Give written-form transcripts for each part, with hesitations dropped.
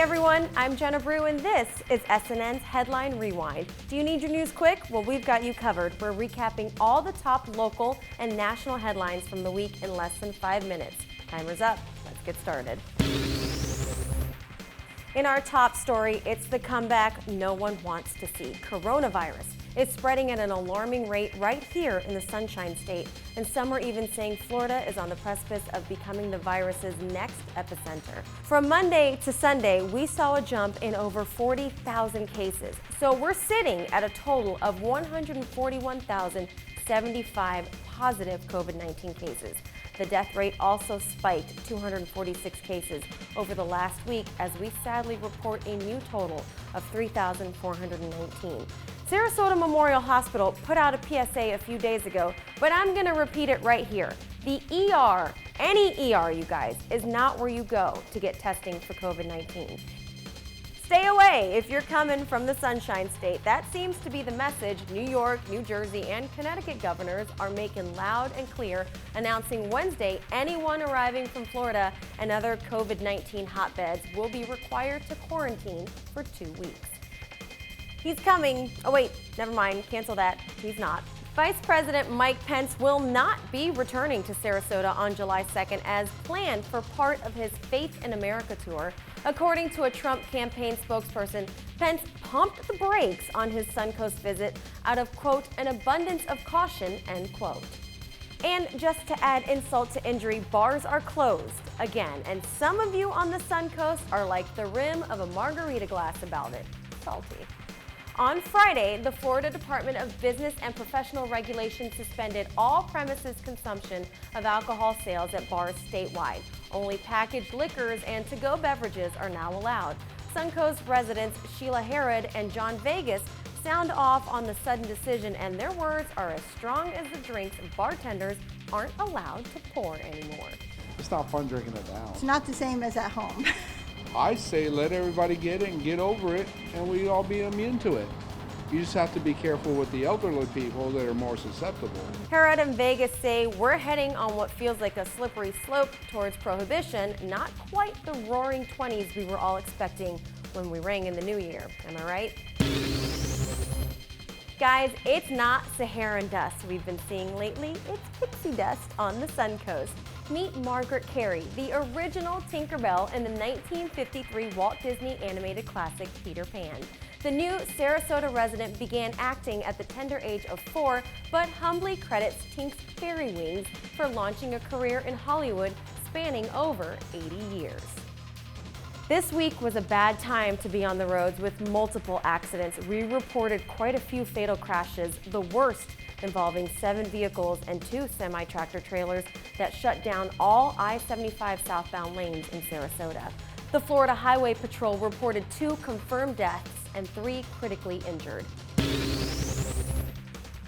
everyone, I'm Jenna Brew and this is SNN's Headline Rewind. Do you need your news quick? Well, we've got you covered. We're recapping all the top local and national headlines from the week in less than 5 minutes. Timer's up. Let's get started. In our top story, it's the comeback no one wants to see. Coronavirus is spreading at an alarming rate right here in the Sunshine State, and some are even saying Florida is on the precipice of becoming the virus's next epicenter. From Monday to Sunday, we saw a jump in over 40,000 cases, so we're sitting at a total of 141,075 positive COVID-19 cases. The death rate also spiked 246 cases over the last week as we sadly report a new total of 3,419. Sarasota Memorial Hospital put out a PSA a few days ago, but I'm going to repeat it right here. The ER, any ER, you guys, is not where you go to get testing for COVID-19. Stay away if you're coming from the Sunshine State. That seems to be the message New York, New Jersey, and Connecticut governors are making loud and clear, announcing Wednesday anyone arriving from Florida and other COVID-19 hotbeds will be required to quarantine for 2 weeks. He's coming. Oh wait, never mind, cancel that. He's not. Vice President Mike Pence will not be returning to Sarasota on July 2nd as planned for part of his Faith in America tour. According to a Trump campaign spokesperson, Pence pumped the brakes on his Suncoast visit out of, quote, an abundance of caution, end quote. And just to add insult to injury, bars are closed again, and some of you on the Suncoast are like the rim of a margarita glass about it. Salty. On Friday, the Florida Department of Business and Professional Regulation suspended all premises consumption of alcohol sales at bars statewide. Only packaged liquors and to-go beverages are now allowed. Suncoast residents Sheila Herod and John Vegas sound off on the sudden decision, and their words are as strong as the drinks bartenders aren't allowed to pour anymore. It's not fun drinking it down. It's not the same as at home. I say let everybody get it and get over it, and we all be immune to it. You just have to be careful with the elderly people that are more susceptible. Herod and Vegas say we're heading on what feels like a slippery slope towards prohibition, not quite the roaring 20s we were all expecting when we rang in the new year. Am I right? Guys, it's not Saharan dust we've been seeing lately, it's pixie dust on the Suncoast. Meet Margaret Carey, the original Tinkerbell in the 1953 Walt Disney animated classic Peter Pan. The new Sarasota resident began acting at the tender age of 4, but humbly credits Tink's fairy wings for launching a career in Hollywood spanning over 80 years. This week was a bad time to be on the roads with multiple accidents. We reported quite a few fatal crashes, the worst involving 7 vehicles and 2 semi-tractor trailers that shut down all I-75 southbound lanes in Sarasota. The Florida Highway Patrol reported 2 confirmed deaths and 3 critically injured.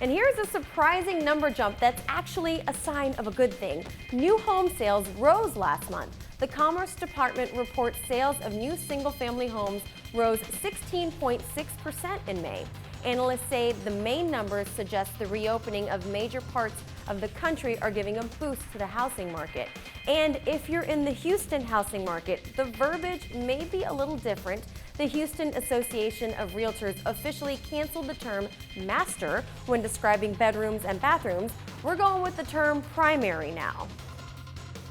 And here's a surprising number jump that's actually a sign of a good thing. New home sales rose last month. The Commerce Department reports sales of new single-family homes rose 16.6% in May. Analysts say the main numbers suggest the reopening of major parts of the country are giving a boost to the housing market. And if you're in the Houston housing market, the verbiage may be a little different. The Houston Association of Realtors officially canceled the term master when describing bedrooms and bathrooms. We're going with the term primary now.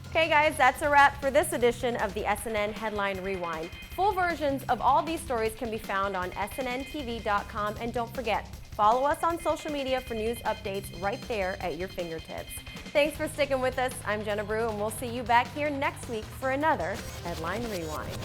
Okay guys, that's a wrap for this edition of the SNN Headline Rewind. Full versions of all these stories can be found on snntv.com, and don't forget, follow us on social media for news updates right there at your fingertips. Thanks for sticking with us. I'm Jenna Brew, and we'll see you back here next week for another Headline Rewind.